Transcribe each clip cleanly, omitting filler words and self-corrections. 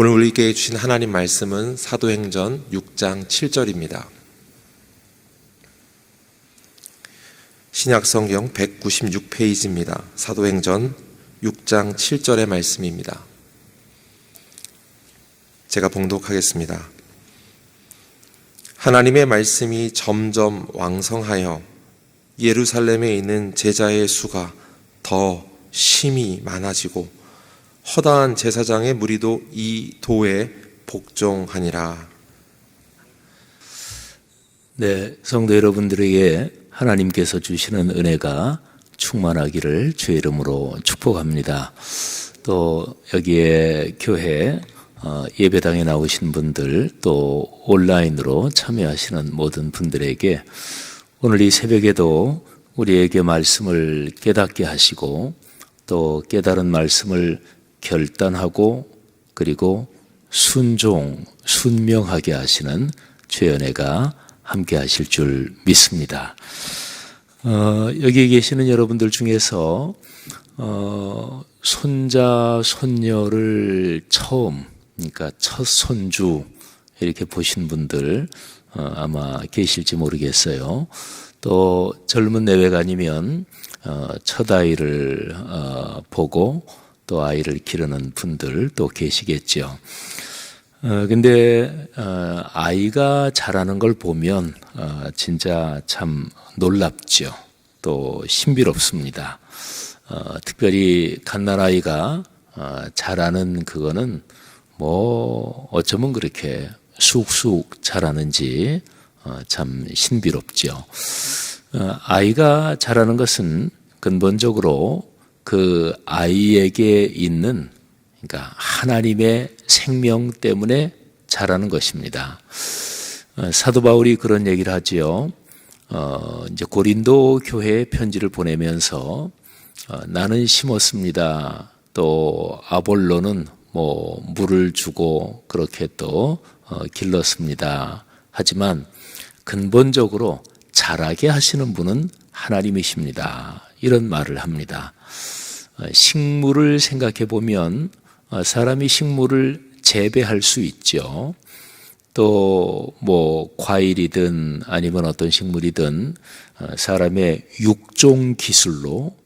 오늘 우리에게 주신 하나님 말씀은 사도행전 6장 7절입니다. 신약성경 196페이지입니다. 사도행전 6장 7절의 말씀입니다. 제가 봉독하겠습니다. 하나님의 말씀이 점점 왕성하여 예루살렘에 있는 제자의 수가 더 심히 많아지고 허다한 제사장의 무리도 이 도에 복종하니라. 네, 성도 여러분들에게 하나님께서 주시는 은혜가 충만하기를 주의 이름으로 축복합니다. 또 여기에 교회 예배당에 나오신 분들, 또 온라인으로 참여하시는 모든 분들에게 오늘 이 새벽에도 우리에게 말씀을 깨닫게 하시고 또 깨달은 말씀을 결단하고 그리고 순명하게 하시는 주의 은혜가 함께 하실 줄 믿습니다. 여기 계시는 여러분들 중에서 손자, 손녀를 처음, 그러니까 첫 손주 이렇게 보신 분들 아마 계실지 모르겠어요. 또 젊은 내외가 아니면 첫 아이를 보고 또 아이를 기르는 분들 또 계시겠죠. 근데 아이가 자라는 걸 보면 진짜 참 놀랍죠. 또 신비롭습니다. 특별히 갓난아이가 자라는 그거는 뭐 어쩌면 그렇게 쑥쑥 자라는지 참 신비롭죠. 아이가 자라는 것은 근본적으로 그 아이에게 있는, 그러니까 하나님의 생명 때문에 자라는 것입니다. 사도 바울이 그런 얘기를 하지요. 이제 고린도 교회에 편지를 보내면서 나는 심었습니다. 또 아볼로는 뭐 물을 주고 그렇게 또 길렀습니다. 하지만 근본적으로 자라게 하시는 분은 하나님이십니다. 이런 말을 합니다. 식물을 생각해 보면 사람이 식물을 재배할 수 있죠. 또 뭐 과일이든 아니면 어떤 식물이든 사람의 육종 기술로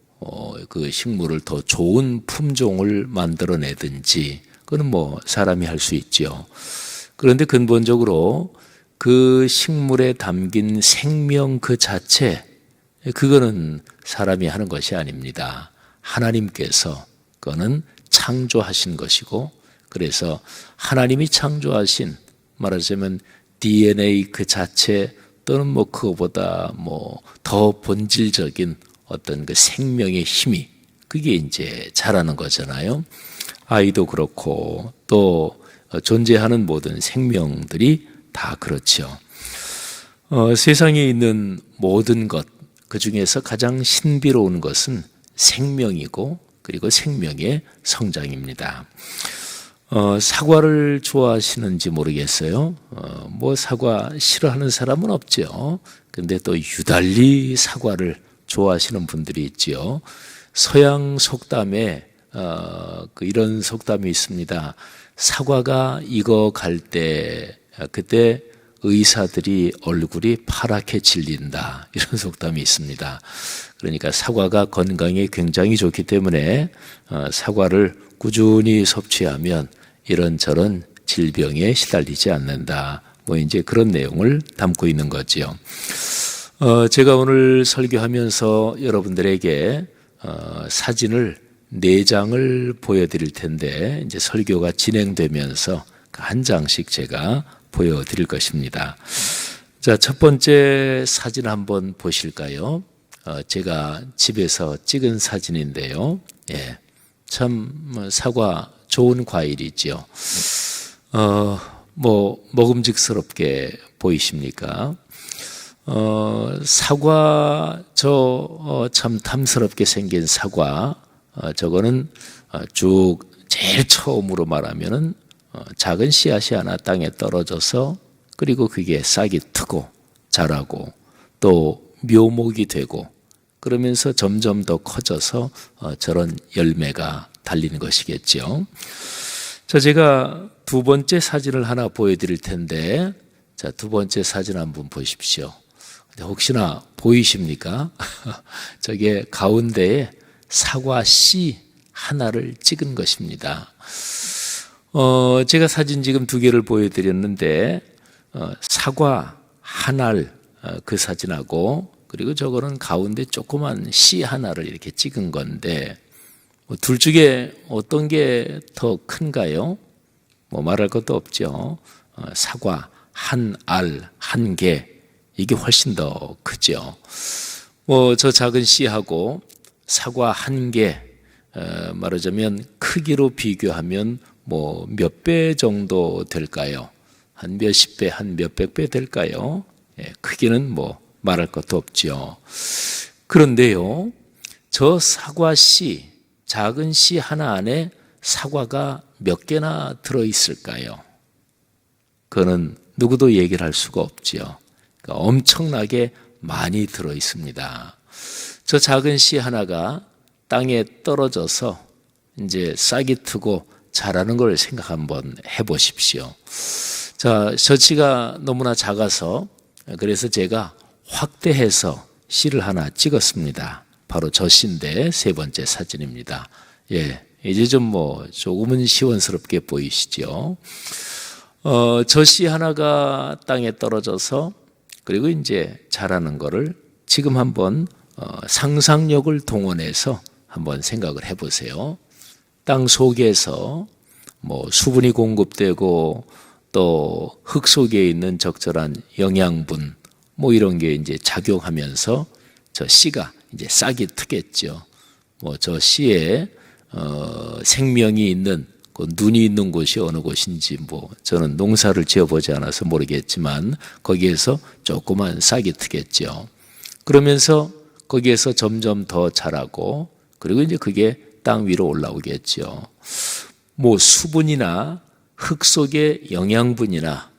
그 식물을 더 좋은 품종을 만들어내든지 그건 뭐 사람이 할 수 있죠. 그런데 근본적으로 그 식물에 담긴 생명 그 자체, 그거는 사람이 하는 것이 아닙니다. 하나님께서 그거는 창조하신 것이고, 그래서 하나님이 창조하신, 말하자면 DNA 그 자체 또는 뭐 그거보다 뭐 더 본질적인 어떤 그 생명의 힘이 그게 이제 자라는 거잖아요. 아이도 그렇고 또 존재하는 모든 생명들이 다 그렇죠. 세상에 있는 모든 것, 그 중에서 가장 신비로운 것은 생명이고 그리고 생명의 성장입니다. 사과를 좋아하시는지 모르겠어요. 뭐 사과 싫어하는 사람은 없죠. 근데 또 유달리 사과를 좋아하시는 분들이 있지요. 서양 속담에 이런 속담이 있습니다. 사과가 익어갈 때 그때 의사들이 얼굴이 파랗게 질린다, 이런 속담이 있습니다. 그러니까 사과가 건강에 굉장히 좋기 때문에 사과를 꾸준히 섭취하면 이런저런 질병에 시달리지 않는다, 뭐 이제 그런 내용을 담고 있는 거지요. 제가 오늘 설교하면서 여러분들에게 사진을 4장을 보여드릴 텐데 이제 설교가 진행되면서 한 장씩 제가 보여드릴 것입니다. 자, 첫 번째 사진 한번 보실까요? 제가 집에서 찍은 사진인데요. 예, 참 사과 좋은 과일이지요. 뭐 먹음직스럽게 보이십니까? 사과 참 탐스럽게 생긴 사과, 저거는 쭉 제일 처음으로 말하면은 작은 씨앗이 하나 땅에 떨어져서 그리고 그게 싹이 트고 자라고 또 묘목이 되고 그러면서 점점 더 커져서 저런 열매가 달리는 것이겠죠. 자, 제가 두 번째 사진을 하나 보여드릴 텐데, 자, 두 번째 사진 한번 보십시오. 근데 혹시나 보이십니까? 저게 가운데에 사과 씨 하나를 찍은 것입니다. 제가 사진 지금 두 개를 보여드렸는데, 사과 한 알, 그 사진하고, 그리고 저거는 가운데 조그만 씨 하나를 이렇게 찍은 건데, 둘 중에 어떤 게 더 큰가요? 뭐 말할 것도 없죠. 사과 한 알, 한 개, 이게 훨씬 더 크죠. 저 작은 씨하고 사과 한 개, 말하자면 크기로 비교하면 뭐 몇 배 정도 될까요? 한 몇십 배, 한 몇백 배 될까요? 크기는 뭐 말할 것도 없죠. 그런데요, 저 사과 씨, 작은 씨 하나 안에 사과가 몇 개나 들어있을까요? 그거는 누구도 얘기를 할 수가 없죠. 그러니까 엄청나게 많이 들어있습니다. 저 작은 씨 하나가 땅에 떨어져서 이제 싹이 트고 자라는 걸 생각 한번 해보십시오. 자, 저 씨가 너무나 작아서 그래서 제가 확대해서 씨를 하나 찍었습니다. 바로 저 씨인데 세 번째 사진입니다. 이제 좀 조금은 시원스럽게 보이시죠? 저 씨 하나가 땅에 떨어져서 그리고 이제 자라는 거를 지금 한번 상상력을 동원해서 한번 생각을 해보세요. 땅 속에서 수분이 공급되고 또 흙 속에 있는 적절한 영양분 이런 게 이제 작용하면서 저 씨가 이제 싹이 트겠죠. 저 씨에 생명이 있는 그 눈이 있는 곳이 어느 곳인지 저는 농사를 지어보지 않아서 모르겠지만 거기에서 조그만 싹이 트겠죠. 그러면서 거기에서 점점 더 자라고 그리고 이제 그게 땅 위로 올라오겠죠. 수분이나 흙 속의 영양분이나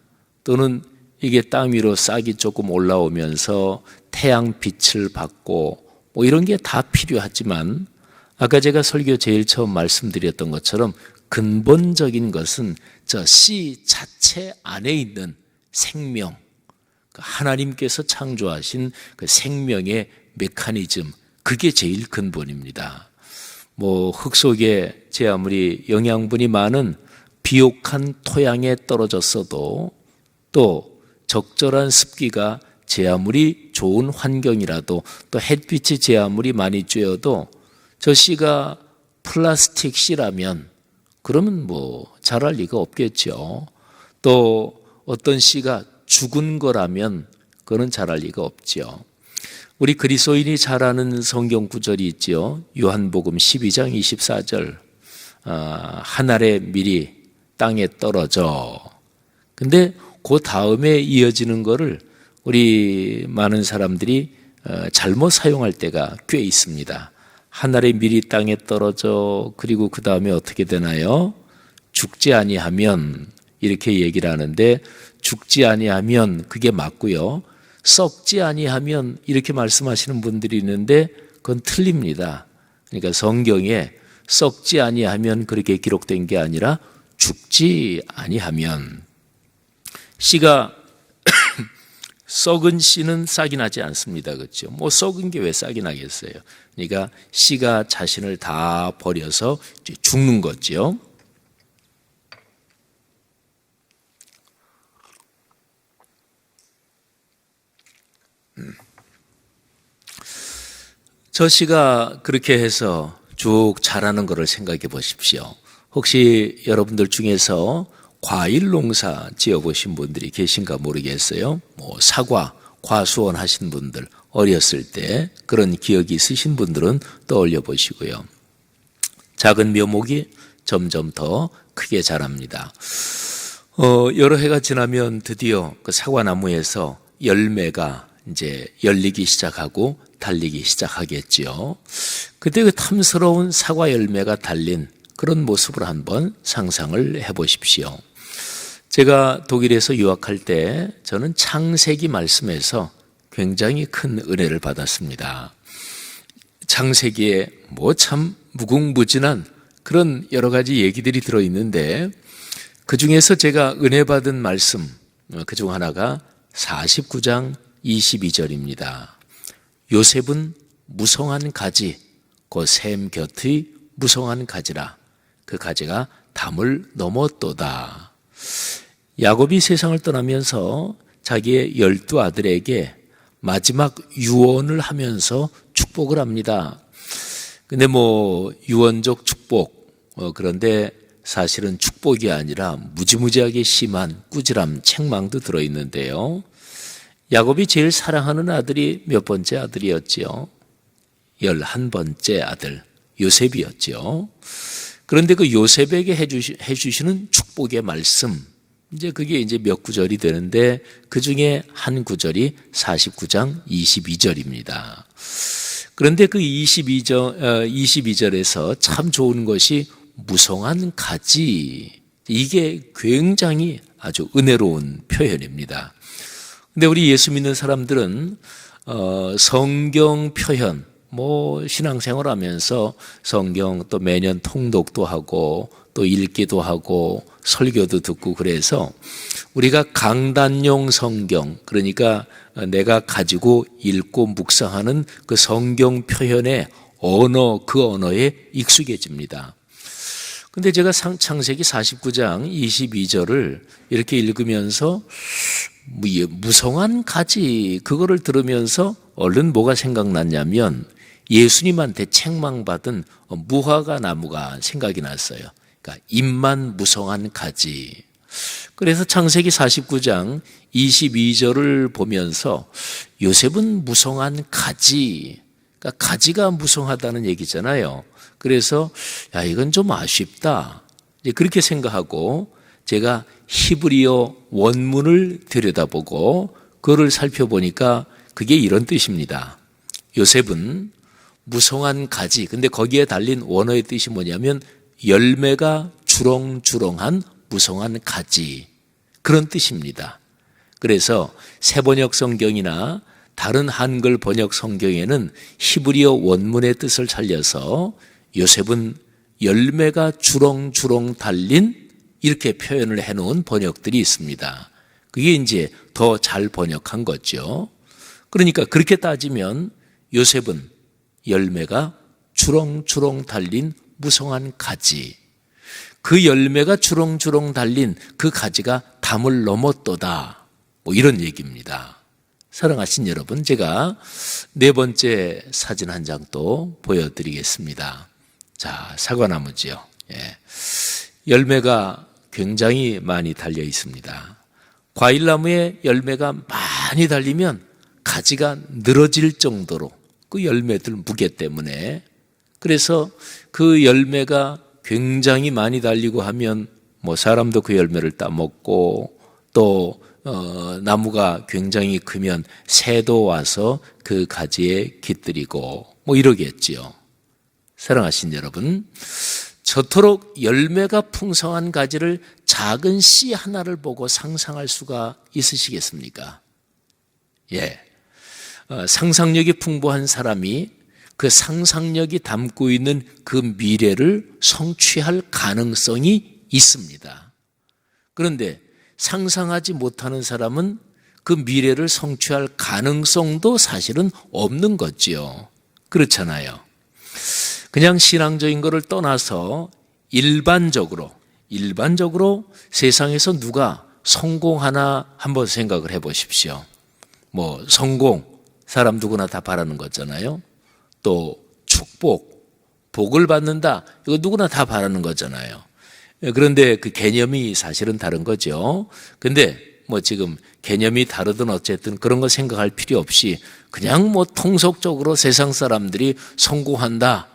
또는 이게 땅 위로 싹이 조금 올라오면서 태양 빛을 받고 이런 게 다 필요하지만 아까 제가 설교 제일 처음 말씀드렸던 것처럼 근본적인 것은 저 씨 자체 안에 있는 생명, 하나님께서 창조하신 그 생명의 메커니즘, 그게 제일 근본입니다. 흙 속에 제 아무리 영양분이 많은 비옥한 토양에 떨어졌어도 또 적절한 습기가 제 아무리 좋은 환경이라도 또 햇빛이 제 아무리 많이 쬐어도 저 씨가 플라스틱 씨라면 그러면 자랄 리가 없겠죠. 또 어떤 씨가 죽은 거라면 그거는 자랄 리가 없죠. 우리 그리스도인이 잘 아는 성경 구절이 있죠. 요한복음 12장 24절 한 알의 밀이 땅에 떨어져. 근데 그 다음에 이어지는 거를 우리 많은 사람들이 잘못 사용할 때가 꽤 있습니다. 한 알의 밀이 땅에 떨어져 그리고 그 다음에 어떻게 되나요? 죽지 아니하면 이렇게 얘기를 하는데 죽지 아니하면 그게 맞고요. 썩지 아니하면 이렇게 말씀하시는 분들이 있는데 그건 틀립니다. 그러니까 성경에 썩지 아니하면 그렇게 기록된 게 아니라 죽지 아니하면 씨가 썩은 씨는 싹이 나지 않습니다. 그렇죠? 썩은 게 왜 싹이 나겠어요? 그러니까 씨가 자신을 다 버려서 이제 죽는 거죠. 저 씨가 그렇게 해서 쭉 자라는 것을 생각해 보십시오. 혹시 여러분들 중에서 과일 농사 지어보신 분들이 계신가 모르겠어요. 사과, 과수원 하신 분들, 어렸을 때 그런 기억이 있으신 분들은 떠올려 보시고요. 작은 묘목이 점점 더 크게 자랍니다. 여러 해가 지나면 드디어 그 사과나무에서 열매가 이제 열리기 시작하고 달리기 시작하겠지요. 그때 그 탐스러운 사과 열매가 달린 그런 모습을 한번 상상을 해보십시오. 제가 독일에서 유학할 때 저는 창세기 말씀에서 굉장히 큰 은혜를 받았습니다. 창세기에 참 무궁무진한 그런 여러 가지 얘기들이 들어있는데 그중에서 제가 은혜 받은 말씀 그중 하나가 49장 22절입니다. 요셉은 무성한 가지 그 샘 곁의 무성한 가지라 그 가지가 담을 넘었도다. 야곱이 세상을 떠나면서 자기의 12 아들에게 마지막 유언을 하면서 축복을 합니다. 근데 유언적 축복, 그런데 사실은 축복이 아니라 무지무지하게 심한 꾸지람, 책망도 들어있는데요. 야곱이 제일 사랑하는 아들이 몇 번째 아들이었지요? 11번째 아들, 요셉이었지요. 그런데 그 요셉에게 해주시는 축복의 말씀, 그게 몇 구절이 되는데 그 중에 한 구절이 49장 22절입니다. 그런데 그 22절에서 참 좋은 것이 무성한 가지, 이게 굉장히 아주 은혜로운 표현입니다. 근데 우리 예수 믿는 사람들은 성경 표현, 신앙생활 하면서 성경 또 매년 통독도 하고 또 읽기도 하고 설교도 듣고 그래서 우리가 강단용 성경, 그러니까 내가 가지고 읽고 묵상하는 그 성경 표현의 언어, 그 언어에 익숙해집니다. 근데 제가 창세기 49장 22절을 이렇게 읽으면서 무성한 가지, 그거를 들으면서 얼른 뭐가 생각났냐면 예수님한테 책망받은 무화과 나무가 생각이 났어요. 그러니까 잎만 무성한 가지. 그래서 창세기 49장 22절을 보면서 요셉은 무성한 가지, 그러니까 가지가 무성하다는 얘기잖아요. 그래서 이건 좀 아쉽다, 그렇게 생각하고 제가 히브리어 원문을 들여다보고 그거를 살펴보니까 그게 이런 뜻입니다. 요셉은 무성한 가지, 근데 거기에 달린 원어의 뜻이 뭐냐면 열매가 주렁주렁한 무성한 가지, 그런 뜻입니다. 그래서 새번역 성경이나 다른 한글 번역 성경에는 히브리어 원문의 뜻을 살려서 요셉은 열매가 주렁주렁 달린, 이렇게 표현을 해놓은 번역들이 있습니다. 그게 더 잘 번역한 거죠. 그러니까 그렇게 따지면 요셉은 열매가 주렁주렁 달린 무성한 가지, 그 열매가 주렁주렁 달린 그 가지가 담을 넘었도다, 이런 얘기입니다. 사랑하신 여러분, 제가 네 번째 사진 한 장 또 보여드리겠습니다. 자, 사과나무지요. 열매가 굉장히 많이 달려 있습니다. 과일나무에 열매가 많이 달리면 가지가 늘어질 정도로 그 열매들 무게 때문에, 그래서 그 열매가 굉장히 많이 달리고 하면 사람도 그 열매를 따먹고 또 나무가 굉장히 크면 새도 와서 그 가지에 깃들이고 이러겠지요. 사랑하신 여러분, 저토록 열매가 풍성한 가지를 작은 씨 하나를 보고 상상할 수가 있으시겠습니까? 상상력이 풍부한 사람이 그 상상력이 담고 있는 그 미래를 성취할 가능성이 있습니다. 그런데 상상하지 못하는 사람은 그 미래를 성취할 가능성도 사실은 없는 거지요. 그렇잖아요. 그냥 신앙적인 것을 떠나서 일반적으로 세상에서 누가 성공하나 한번 생각을 해보십시오. 성공, 사람 누구나 다 바라는 거잖아요. 또 축복, 복을 받는다, 이거 누구나 다 바라는 거잖아요. 그런데 그 개념이 사실은 다른 거죠. 근데 지금 개념이 다르든 어쨌든 그런 거 생각할 필요 없이 그냥 통속적으로 세상 사람들이 성공한다,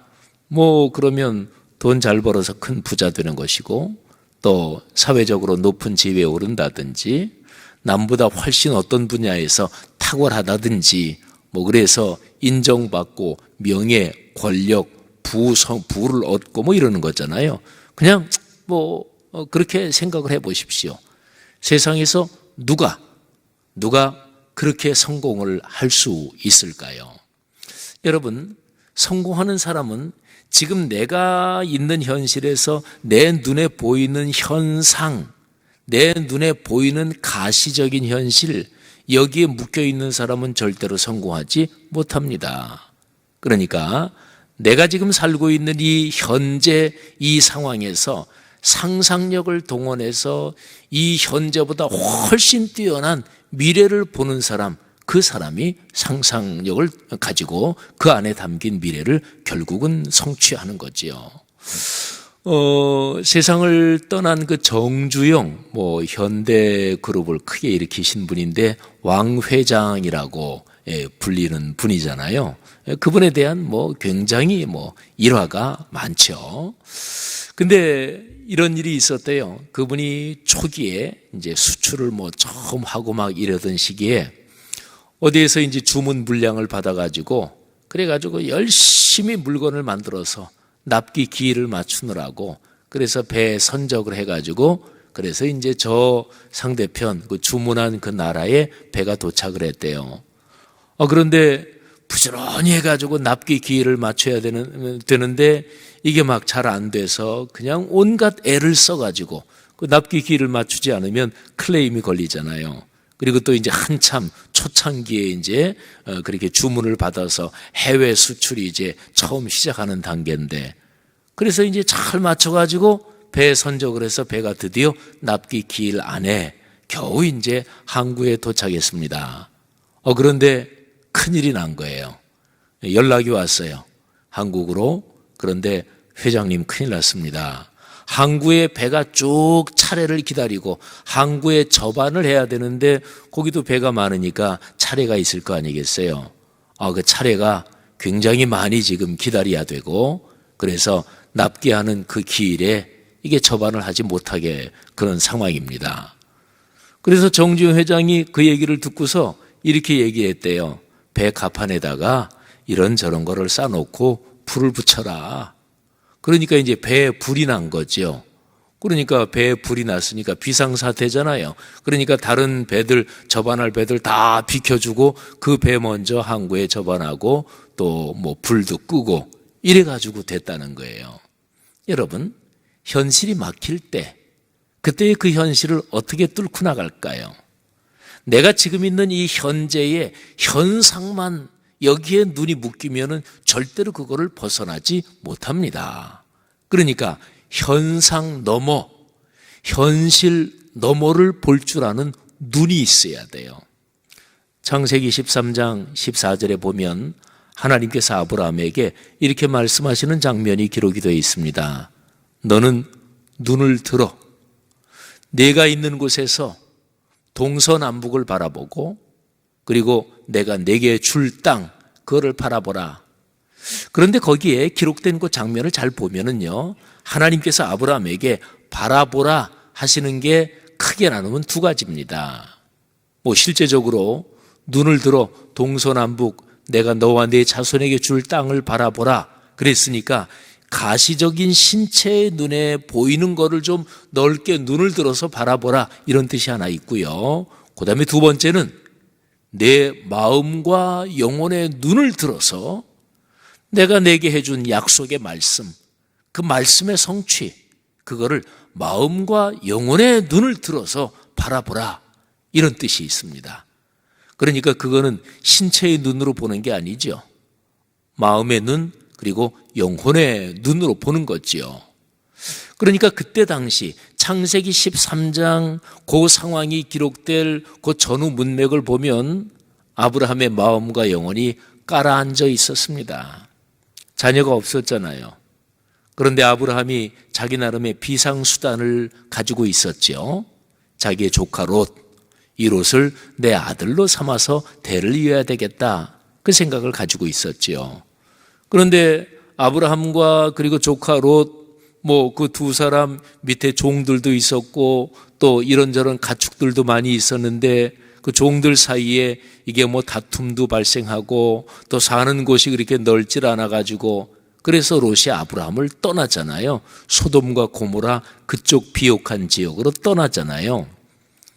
그러면 돈 잘 벌어서 큰 부자 되는 것이고, 또 사회적으로 높은 지위에 오른다든지, 남보다 훨씬 어떤 분야에서 탁월하다든지, 그래서 인정받고 명예, 권력, 부를 얻고 이러는 거잖아요. 그냥 그렇게 생각을 해보십시오. 세상에서 누가 그렇게 성공을 할 수 있을까요? 여러분, 성공하는 사람은 지금 내가 있는 현실에서 내 눈에 보이는 현상, 내 눈에 보이는 가시적인 현실, 여기에 묶여 있는 사람은 절대로 성공하지 못합니다. 그러니까 내가 지금 살고 있는 이 현재 이 상황에서 상상력을 동원해서 이 현재보다 훨씬 뛰어난 미래를 보는 사람, 그 사람이 상상력을 가지고 그 안에 담긴 미래를 결국은 성취하는 거지요. 세상을 떠난 그 정주영, 현대 그룹을 크게 일으키신 분인데 왕 회장이라고 불리는 분이잖아요. 그분에 대한 굉장히 일화가 많죠. 근데 이런 일이 있었대요. 그분이 초기에 이제 수출을 처음 하고 막 이러던 시기에 어디에서 이제 주문 물량을 받아가지고 그래가지고 열심히 물건을 만들어서 납기 기일을 맞추느라고 그래서 배 선적을 해가지고 그래서 이제 저 상대편 그 주문한 그 나라에 배가 도착을 했대요. 그런데 부지런히 해가지고 납기 기일을 맞춰야 되는데 이게 막 잘 안 돼서 그냥 온갖 애를 써가지고 그 납기 기일을 맞추지 않으면 클레임이 걸리잖아요. 그리고 또 이제 한참 초창기에 이제 그렇게 주문을 받아서 해외 수출이 이제 처음 시작하는 단계인데 그래서 이제 잘 맞춰가지고 배 선적을 해서 배가 드디어 납기 기일 안에 겨우 이제 항구에 도착했습니다. 그런데 큰일이 난 거예요. 연락이 왔어요. 한국으로. 그런데 회장님 큰일 났습니다. 항구에 배가 쭉 차례를 기다리고 항구에 접안을 해야 되는데 거기도 배가 많으니까 차례가 있을 거 아니겠어요. 그 차례가 굉장히 많이 지금 기다려야 되고 그래서 납기하는 그 기일에 이게 접안을 하지 못하게 그런 상황입니다. 그래서 정주영 회장이 그 얘기를 듣고서 이렇게 얘기했대요. 배 갑판에다가 이런저런 거를 싸놓고 불을 붙여라. 그러니까 이제 배에 불이 난 거죠. 그러니까 배에 불이 났으니까 비상사태잖아요. 그러니까 다른 배들, 접안할 배들 다 비켜주고 그 배 먼저 항구에 접안하고 또 불도 끄고 이래가지고 됐다는 거예요. 여러분, 현실이 막힐 때 그때의 그 현실을 어떻게 뚫고 나갈까요? 내가 지금 있는 이 현재의 현상만 여기에 눈이 묶이면은 절대로 그거를 벗어나지 못합니다. 그러니까 현상 너머, 현실 너머를 볼 줄 아는 눈이 있어야 돼요. 창세기 13장 14절에 보면 하나님께서 아브라함에게 이렇게 말씀하시는 장면이 기록이 되어 있습니다. 너는 눈을 들어 내가 있는 곳에서 동서남북을 바라보고 그리고 내가 내게 줄 땅 그거를 바라보라. 그런데 거기에 기록된 그 장면을 잘 보면은요, 하나님께서 아브라함에게 바라보라 하시는 게 크게 나누면 두 가지입니다. 실제적으로 눈을 들어 동서남북 내가 너와 네 자손에게 줄 땅을 바라보라 그랬으니까 가시적인 신체의 눈에 보이는 거를 좀 넓게 눈을 들어서 바라보라 이런 뜻이 하나 있고요. 그 다음에 두 번째는 내 마음과 영혼의 눈을 들어서 내가 내게 해준 약속의 말씀, 그 말씀의 성취, 그거를 마음과 영혼의 눈을 들어서 바라보라 이런 뜻이 있습니다. 그러니까 그거는 신체의 눈으로 보는 게 아니죠. 마음의 눈 그리고 영혼의 눈으로 보는 거지요. 그러니까 그때 당시 창세기 13장 그 상황이 기록될 그 전후 문맥을 보면 아브라함의 마음과 영혼이 깔아앉아 있었습니다. 자녀가 없었잖아요. 그런데 아브라함이 자기 나름의 비상수단을 가지고 있었죠. 자기의 조카 롯, 이 롯을 내 아들로 삼아서 대를 이어야 되겠다 그 생각을 가지고 있었죠. 그런데 아브라함과 그리고 조카 롯 그 두 사람 밑에 종들도 있었고 또 이런저런 가축들도 많이 있었는데 그 종들 사이에 이게 다툼도 발생하고 또 사는 곳이 그렇게 넓질 않아 가지고 그래서 롯이 아브라함을 떠났잖아요. 소돔과 고모라 그쪽 비옥한 지역으로 떠났잖아요.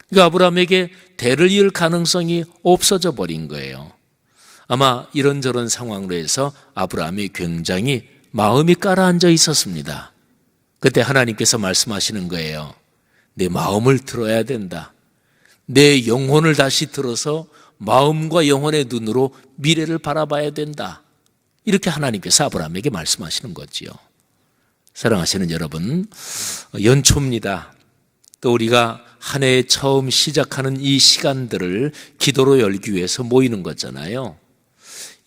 그러니까 아브라함에게 대를 이을 가능성이 없어져 버린 거예요. 아마 이런저런 상황으로 해서 아브라함이 굉장히 마음이 가라앉아 있었습니다. 그때 하나님께서 말씀하시는 거예요. 내 마음을 들어야 된다. 내 영혼을 다시 들어서 마음과 영혼의 눈으로 미래를 바라봐야 된다. 이렇게 하나님께서 아브라함에게 말씀하시는 거지요. 사랑하시는 여러분, 연초입니다. 또 우리가 한 해에 처음 시작하는 이 시간들을 기도로 열기 위해서 모이는 거잖아요.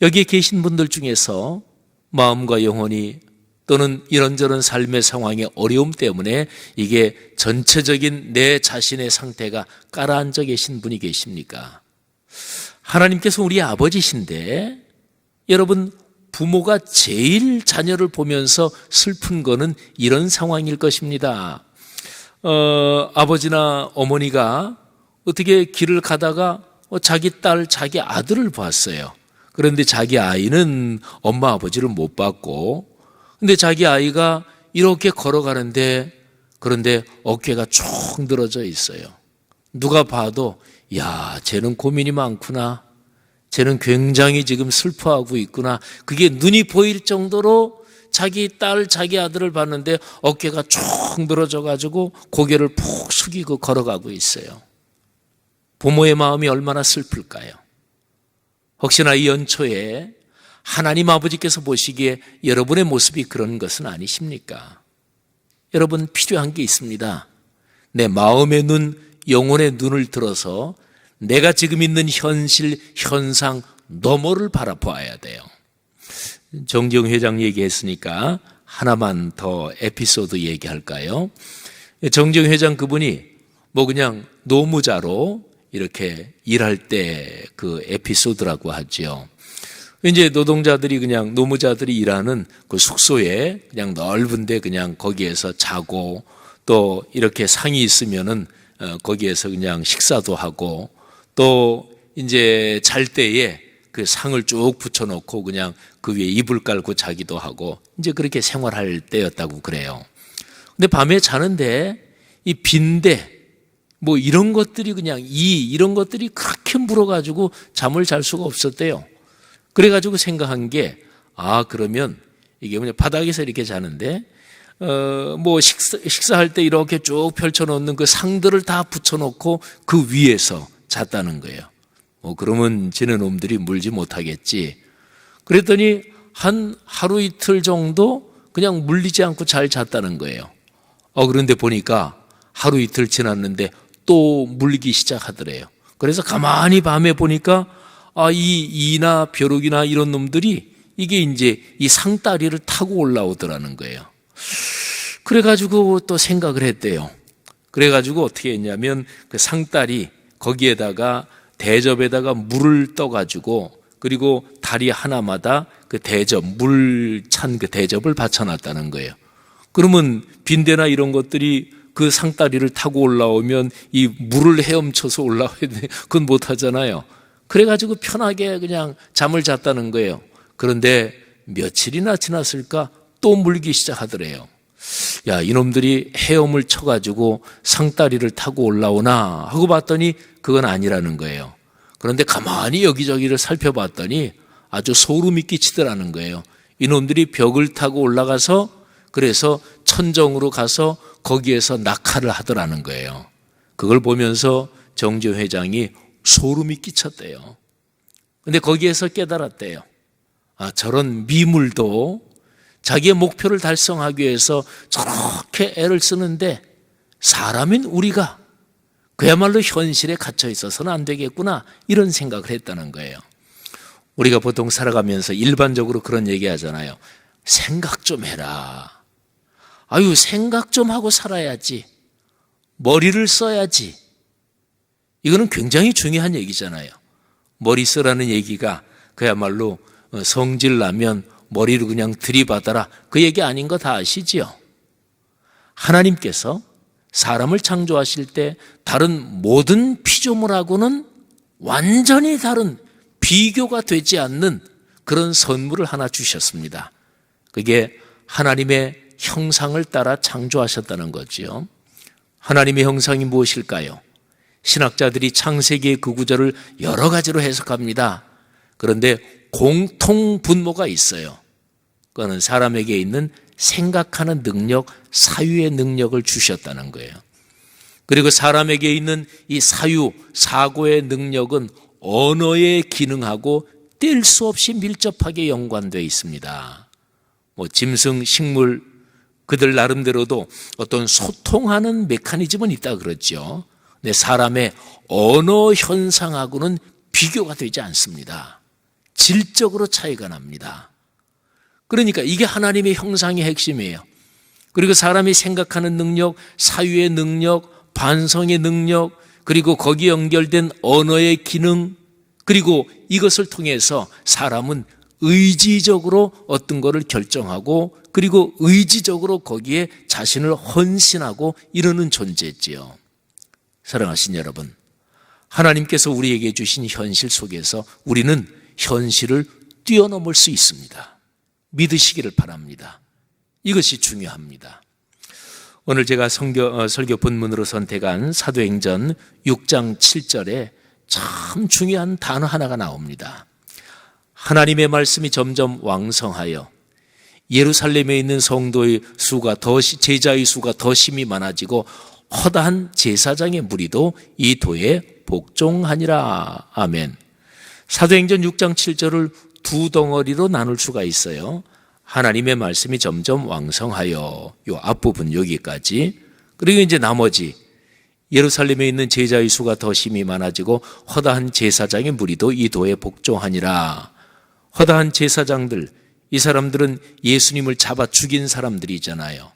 여기에 계신 분들 중에서 마음과 영혼이 또는 이런저런 삶의 상황의 어려움 때문에 이게 전체적인 내 자신의 상태가 가라앉아 계신 분이 계십니까? 하나님께서 우리 아버지신데 여러분, 부모가 제일 자녀를 보면서 슬픈 거는 이런 상황일 것입니다. 아버지나 어머니가 어떻게 길을 가다가 자기 딸, 자기 아들을 봤어요. 그런데 자기 아이는 엄마 아버지를 못 봤고, 근데 자기 아이가 이렇게 걸어가는데 그런데 어깨가 쭉 늘어져 있어요. 누가 봐도 야, 쟤는 고민이 많구나. 쟤는 굉장히 지금 슬퍼하고 있구나. 그게 눈이 보일 정도로 자기 딸, 자기 아들을 봤는데 어깨가 쭉 늘어져 가지고 고개를 푹 숙이고 걸어가고 있어요. 부모의 마음이 얼마나 슬플까요? 혹시나 이 연초에 하나님 아버지께서 보시기에 여러분의 모습이 그런 것은 아니십니까? 여러분, 필요한 게 있습니다. 내 마음의 눈, 영혼의 눈을 들어서 내가 지금 있는 현실, 현상 너머를 바라보아야 돼요. 정지영 회장 얘기했으니까 하나만 더 에피소드 얘기할까요? 정지영 회장 그분이 뭐 그냥 노무자로 이렇게 일할 때 그 에피소드라고 하죠. 이제 노동자들이 그냥 노무자들이 일하는 그 숙소에 그냥 넓은데 그냥 거기에서 자고 또 이렇게 상이 있으면은 거기에서 그냥 식사도 하고 또 이제 잘 때에 그 상을 쭉 붙여놓고 그냥 그 위에 이불 깔고 자기도 하고 이제 그렇게 생활할 때였다고 그래요. 근데 밤에 자는데 이 빈대 뭐 이런 것들이 그냥 이런 것들이 그렇게 물어가지고 잠을 잘 수가 없었대요. 그래가지고 생각한 게 그러면 이게 뭐냐 바닥에서 이렇게 자는데 뭐 식사할 때 이렇게 쭉 펼쳐놓는 그 상들을 다 붙여놓고 그 위에서 잤다는 거예요. 그러면 지는 놈들이 물지 못하겠지. 그랬더니 한 하루 이틀 정도 그냥 물리지 않고 잘 잤다는 거예요. 그런데 보니까 하루 이틀 지났는데 또 물리기 시작하더래요. 그래서 가만히 밤에 보니까 이 이나 벼룩이나 이런 놈들이 이게 이제 이 상다리를 타고 올라오더라는 거예요. 그래가지고 또 생각을 했대요. 그래가지고 어떻게 했냐면 그 상다리 거기에다가 대접에다가 물을 떠가지고 그리고 다리 하나마다 그 대접, 물 찬 그 대접을 받쳐놨다는 거예요. 그러면 빈대나 이런 것들이 그 상다리를 타고 올라오면 이 물을 헤엄쳐서 올라와야 돼. 그건 못하잖아요. 그래가지고 편하게 그냥 잠을 잤다는 거예요. 그런데 며칠이나 지났을까 또 물기 시작하더래요. 야, 이놈들이 헤엄을 쳐가지고 상다리를 타고 올라오나 하고 봤더니 그건 아니라는 거예요. 그런데 가만히 여기저기를 살펴봤더니 아주 소름이 끼치더라는 거예요. 이놈들이 벽을 타고 올라가서 그래서 천정으로 가서 거기에서 낙하를 하더라는 거예요. 그걸 보면서 정지영 회장이 소름이 끼쳤대요. 근데 거기에서 깨달았대요. 저런 미물도 자기의 목표를 달성하기 위해서 저렇게 애를 쓰는데 사람인 우리가 그야말로 현실에 갇혀 있어서는 안 되겠구나 이런 생각을 했다는 거예요. 우리가 보통 살아가면서 일반적으로 그런 얘기 하잖아요. 생각 좀 해라. 생각 좀 하고 살아야지. 머리를 써야지. 이거는 굉장히 중요한 얘기잖아요. 머리 쓰라는 얘기가 그야말로 성질 나면 머리를 그냥 들이받아라. 그 얘기 아닌 거 다 아시지요? 하나님께서 사람을 창조하실 때 다른 모든 피조물하고는 완전히 다른 비교가 되지 않는 그런 선물을 하나 주셨습니다. 그게 하나님의 형상을 따라 창조하셨다는 거지요. 하나님의 형상이 무엇일까요? 신학자들이 창세기의 그 구절을 여러 가지로 해석합니다. 그런데 공통 분모가 있어요. 그거는 사람에게 있는 생각하는 능력, 사유의 능력을 주셨다는 거예요. 그리고 사람에게 있는 이 사유, 사고의 능력은 언어의 기능하고 뗄 수 없이 밀접하게 연관되어 있습니다. 짐승, 식물, 그들 나름대로도 어떤 소통하는 메커니즘은 있다 그러죠. 근데 사람의 언어 현상하고는 비교가 되지 않습니다. 질적으로 차이가 납니다. 그러니까 이게 하나님의 형상의 핵심이에요. 그리고 사람이 생각하는 능력, 사유의 능력, 반성의 능력, 그리고 거기에 연결된 언어의 기능, 그리고 이것을 통해서 사람은 의지적으로 어떤 것을 결정하고 그리고 의지적으로 거기에 자신을 헌신하고 이러는 존재지요. 사랑하신 여러분, 하나님께서 우리에게 주신 현실 속에서 우리는 현실을 뛰어넘을 수 있습니다. 믿으시기를 바랍니다. 이것이 중요합니다. 오늘 제가 설교 본문으로 선택한 사도행전 6장 7절에 참 중요한 단어 하나가 나옵니다. 하나님의 말씀이 점점 왕성하여 예루살렘에 있는 성도의 수가 제자의 수가 더 심히 많아지고 허다한 제사장의 무리도 이 도에 복종하니라. 아멘. 사도행전 6장 7절을 두 덩어리로 나눌 수가 있어요. 하나님의 말씀이 점점 왕성하여, 요 앞부분 여기까지. 그리고 이제 나머지 예루살렘에 있는 제자의 수가 더 심히 많아지고 허다한 제사장의 무리도 이 도에 복종하니라. 허다한 제사장들, 이 사람들은 예수님을 잡아 죽인 사람들이잖아요.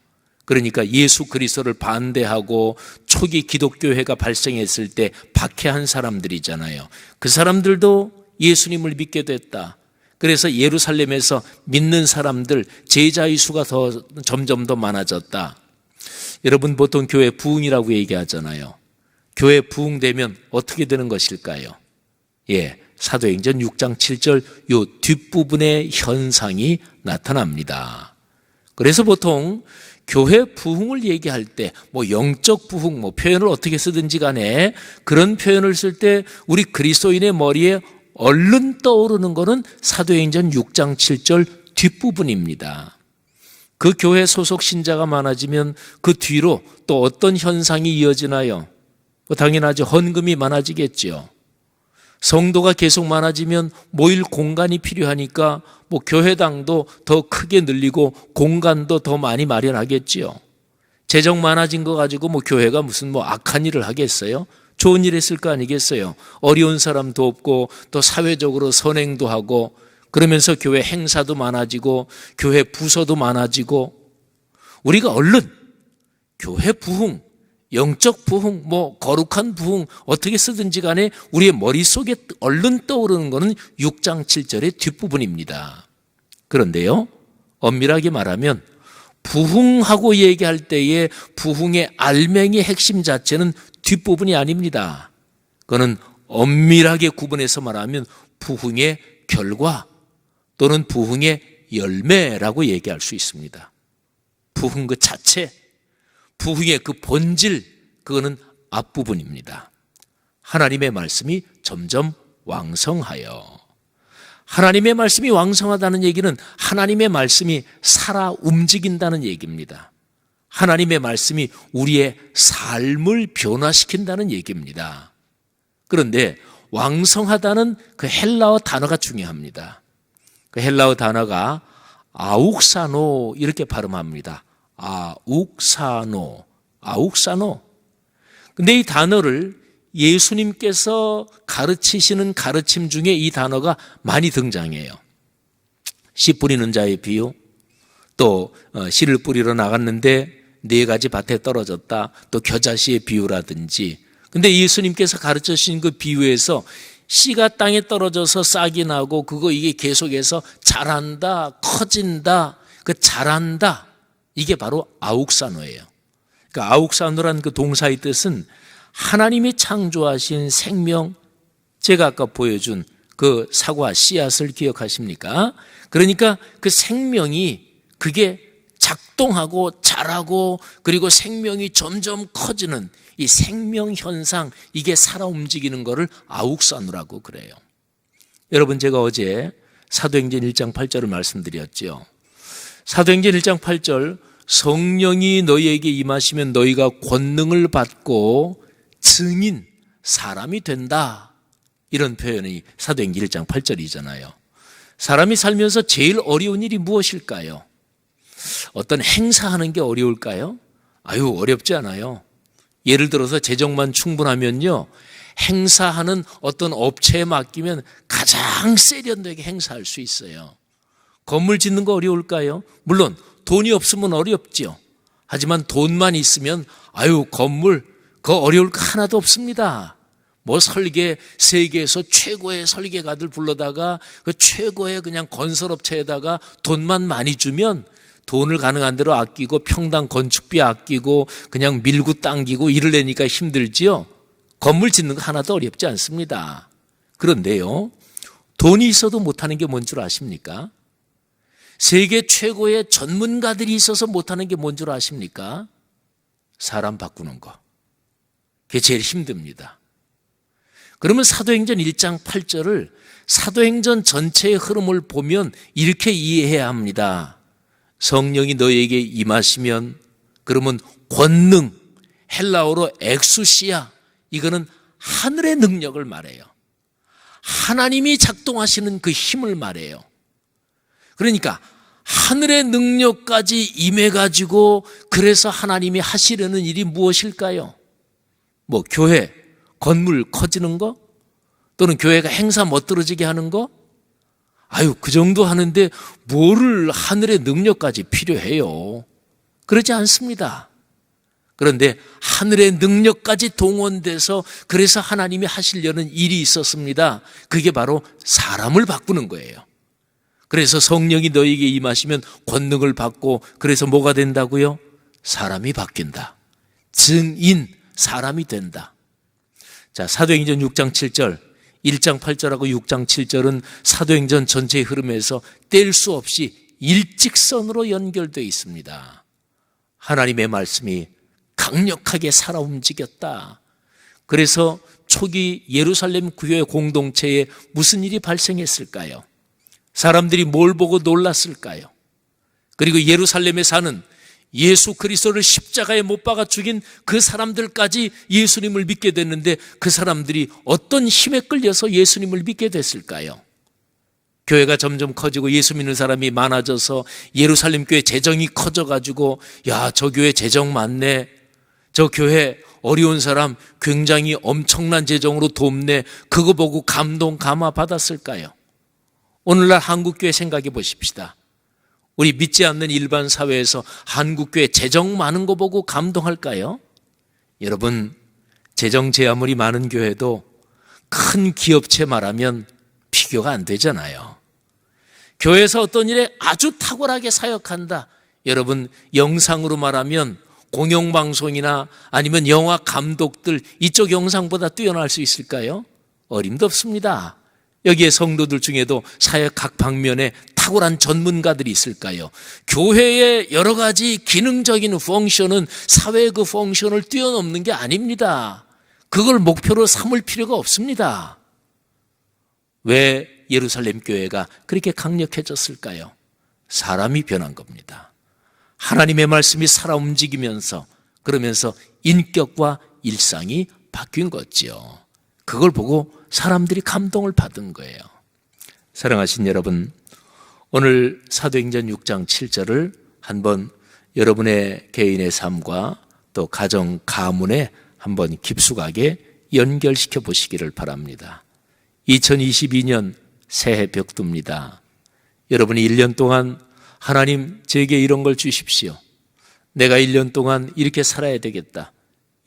그러니까 예수 그리스도를 반대하고 초기 기독교회가 발생했을 때 박해한 사람들이잖아요. 그 사람들도 예수님을 믿게 됐다. 그래서 예루살렘에서 믿는 사람들, 제자의 수가 점점 더 많아졌다. 여러분 보통 교회 부흥이라고 얘기하잖아요. 교회 부흥되면 어떻게 되는 것일까요? 사도행전 6장 7절 요 뒷부분의 현상이 나타납니다. 그래서 보통 교회 부흥을 얘기할 때 영적 부흥 표현을 어떻게 쓰든지 간에 그런 표현을 쓸 때 우리 그리스도인의 머리에 얼른 떠오르는 것은 사도행전 6장 7절 뒷부분입니다. 그 교회 소속 신자가 많아지면 그 뒤로 또 어떤 현상이 이어지나요? 당연하죠. 헌금이 많아지겠죠. 성도가 계속 많아지면 모일 공간이 필요하니까 교회당도 더 크게 늘리고 공간도 더 많이 마련하겠지요. 재정 많아진 거 가지고 교회가 무슨 악한 일을 하겠어요? 좋은 일 했을 거 아니겠어요? 어려운 사람 돕고 또 사회적으로 선행도 하고 그러면서 교회 행사도 많아지고 교회 부서도 많아지고 우리가 얼른 교회 부흥, 영적 부흥, 거룩한 부흥 어떻게 쓰든지 간에 우리의 머릿속에 얼른 떠오르는 것은 6장 7절의 뒷부분입니다. 그런데요, 엄밀하게 말하면 부흥하고 얘기할 때의 부흥의 알맹이 핵심 자체는 뒷부분이 아닙니다. 그거는 엄밀하게 구분해서 말하면 부흥의 결과 또는 부흥의 열매라고 얘기할 수 있습니다. 부흥 그 자체, 부흥의 그 본질, 그거는 앞부분입니다. 하나님의 말씀이 점점 왕성하여. 하나님의 말씀이 왕성하다는 얘기는 하나님의 말씀이 살아 움직인다는 얘기입니다. 하나님의 말씀이 우리의 삶을 변화시킨다는 얘기입니다. 그런데 왕성하다는 그 헬라어 단어가 중요합니다. 그 헬라어 단어가 아욱사노 이렇게 발음합니다. 아욱사노. 근데 이 단어를 예수님께서 가르치시는 가르침 중에 이 단어가 많이 등장해요. 씨 뿌리는 자의 비유, 또 씨를 뿌리러 나갔는데 4가지 밭에 떨어졌다, 또 겨자씨의 비유라든지. 근데 예수님께서 가르쳐 주신 그 비유에서 씨가 땅에 떨어져서 싹이 나고 이게 계속해서 자란다, 커진다, 그 자란다, 이게 바로 아욱사노예요. 그러니까 아욱사노란 그 동사의 뜻은 하나님이 창조하신 생명, 제가 아까 보여준 그 사과 씨앗을 기억하십니까? 그러니까 그 생명이 그게 작동하고 자라고 그리고 생명이 점점 커지는 이 생명 현상, 이게 살아 움직이는 거를 아욱사노라고 그래요. 여러분, 제가 어제 사도행전 1장 8절을 말씀드렸죠. 사도행전 1장 8절, 성령이 너희에게 임하시면 너희가 권능을 받고 증인, 사람이 된다. 이런 표현이 사도행전 1장 8절이잖아요. 사람이 살면서 제일 어려운 일이 무엇일까요? 어떤 행사하는 게 어려울까요? 어렵지 않아요. 예를 들어서 재정만 충분하면요, 행사하는 어떤 업체에 맡기면 가장 세련되게 행사할 수 있어요. 건물 짓는 거 어려울까요? 물론 돈이 없으면 어렵죠. 하지만 돈만 있으면 건물 그거 어려울 거 하나도 없습니다. 설계, 세계에서 최고의 설계가들 불러다가 그 최고의 그냥 건설업체에다가 돈만 많이 주면 돈을 가능한 대로 아끼고 평당 건축비 아끼고 그냥 밀고 당기고 일을 내니까 힘들지요. 건물 짓는 거 하나도 어렵지 않습니다. 그런데요, 돈이 있어도 못하는 게 뭔 줄 아십니까? 세계 최고의 전문가들이 있어서 못하는 게 뭔 줄 아십니까? 사람 바꾸는 거. 그게 제일 힘듭니다. 그러면 사도행전 1장 8절을 사도행전 전체의 흐름을 보면 이렇게 이해해야 합니다. 성령이 너희에게 임하시면, 그러면 권능, 헬라어로 엑수시아, 이거는 하늘의 능력을 말해요. 하나님이 작동하시는 그 힘을 말해요. 그러니까 하늘의 능력까지 임해가지고 그래서 하나님이 하시려는 일이 무엇일까요? 교회, 건물 커지는 거? 또는 교회가 행사 멋들어지게 하는 거? 그 정도 하는데 뭐를 하늘의 능력까지 필요해요? 그러지 않습니다. 그런데 하늘의 능력까지 동원돼서 그래서 하나님이 하시려는 일이 있었습니다. 그게 바로 사람을 바꾸는 거예요. 그래서 성령이 너희에게 임하시면 권능을 받고, 그래서 뭐가 된다고요? 사람이 바뀐다. 증인, 사람이 된다. 자, 사도행전 6장 7절, 1장 8절하고 6장 7절은 사도행전 전체의 흐름에서 뗄 수 없이 일직선으로 연결되어 있습니다. 하나님의 말씀이 강력하게 살아 움직였다. 그래서 초기 예루살렘 구교의 공동체에 무슨 일이 발생했을까요? 사람들이 뭘 보고 놀랐을까요? 그리고 예루살렘에 사는 예수 그리스도를 십자가에 못 박아 죽인 그 사람들까지 예수님을 믿게 됐는데 그 사람들이 어떤 힘에 끌려서 예수님을 믿게 됐을까요? 교회가 점점 커지고 예수 믿는 사람이 많아져서 예루살렘 교회 재정이 커져가지고, 저 교회 재정 많네, 저 교회 어려운 사람 굉장히 엄청난 재정으로 돕네, 그거 보고 감동 감화 받았을까요? 오늘날 한국교회 생각해 보십시다. 우리 믿지 않는 일반 사회에서 한국교회 재정 많은 거 보고 감동할까요? 여러분, 재정 제아물이 많은 교회도 큰 기업체 말하면 비교가 안 되잖아요. 교회에서 어떤 일에 아주 탁월하게 사역한다. 여러분, 영상으로 말하면 공영방송이나 아니면 영화 감독들 이쪽 영상보다 뛰어날 수 있을까요? 어림도 없습니다. 여기에 성도들 중에도 사역 각 방면에 탁월한 전문가들이 있을까요? 교회의 여러 가지 기능적인 펑션은 사회의 그 펑션을 뛰어넘는 게 아닙니다. 그걸 목표로 삼을 필요가 없습니다. 왜 예루살렘 교회가 그렇게 강력해졌을까요? 사람이 변한 겁니다. 하나님의 말씀이 살아 움직이면서, 그러면서 인격과 일상이 바뀐 거지요. 그걸 보고 사람들이 감동을 받은 거예요. 사랑하신 여러분, 오늘 사도행전 6장 7절을 한번 여러분의 개인의 삶과 또 가정 가문에 한번 깊숙하게 연결시켜 보시기를 바랍니다. 2022년 새해 벽두입니다. 여러분이 1년 동안 하나님 제게 이런 걸 주십시오. 내가 1년 동안 이렇게 살아야 되겠다.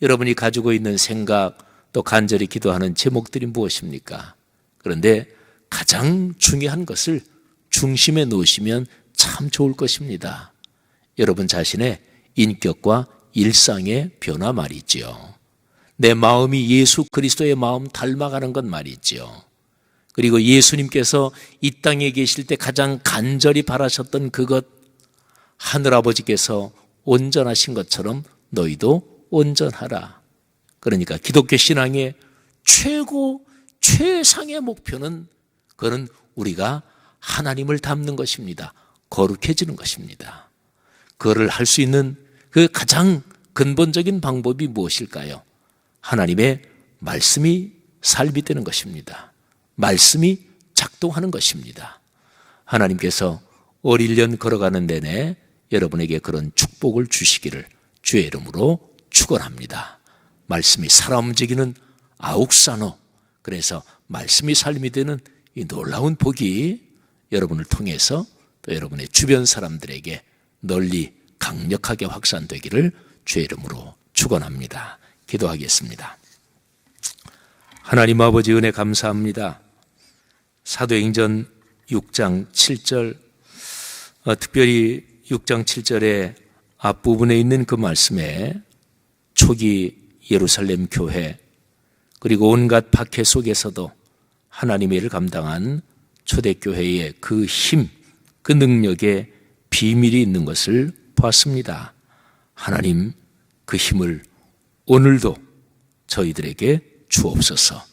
여러분이 가지고 있는 생각, 또 간절히 기도하는 제목들이 무엇입니까? 그런데 가장 중요한 것을 중심에 놓으시면 참 좋을 것입니다. 여러분 자신의 인격과 일상의 변화 말이지요. 내 마음이 예수 그리스도의 마음 닮아가는 것 말이지요. 그리고 예수님께서 이 땅에 계실 때 가장 간절히 바라셨던 그것, 하늘아버지께서 온전하신 것처럼 너희도 온전하라. 그러니까 기독교 신앙의 최고 최상의 목표는 그거는 우리가 하나님을 닮는 것입니다. 거룩해지는 것입니다. 그거를 할 수 있는 그 가장 근본적인 방법이 무엇일까요? 하나님의 말씀이 삶이 되는 것입니다. 말씀이 작동하는 것입니다. 하나님께서 어릴 년 걸어가는 내내 여러분에게 그런 축복을 주시기를 주의 이름으로 축원합니다. 말씀이 살아 움직이는 아욱산호, 그래서 말씀이 삶이 되는 이 놀라운 복이 여러분을 통해서 또 여러분의 주변 사람들에게 널리 강력하게 확산되기를 주의 이름으로 축원합니다. 기도하겠습니다. 하나님 아버지 은혜 감사합니다. 사도행전 6장 7절, 특별히 6장 7절의 앞부분에 있는 그 말씀에 초기 예루살렘 교회 그리고 온갖 박해 속에서도 하나님의 일을 감당한 초대교회의 그 힘, 그 능력에 비밀이 있는 것을 보았습니다. 하나님 그 힘을 오늘도 저희들에게 주옵소서.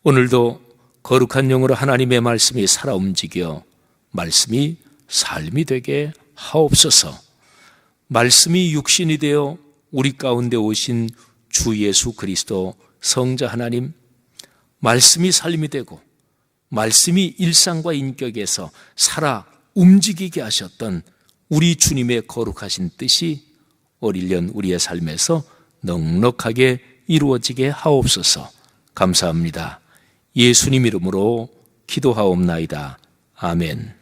오늘도 거룩한 영으로 하나님의 말씀이 살아 움직여 말씀이 삶이 되게 하옵소서. 말씀이 육신이 되어 우리 가운데 오신 주 예수 그리스도 성자 하나님, 말씀이 삶이 되고 말씀이 일상과 인격에서 살아 움직이게 하셨던 우리 주님의 거룩하신 뜻이 어릴 년 우리의 삶에서 넉넉하게 이루어지게 하옵소서. 감사합니다. 예수님 이름으로 기도하옵나이다. 아멘.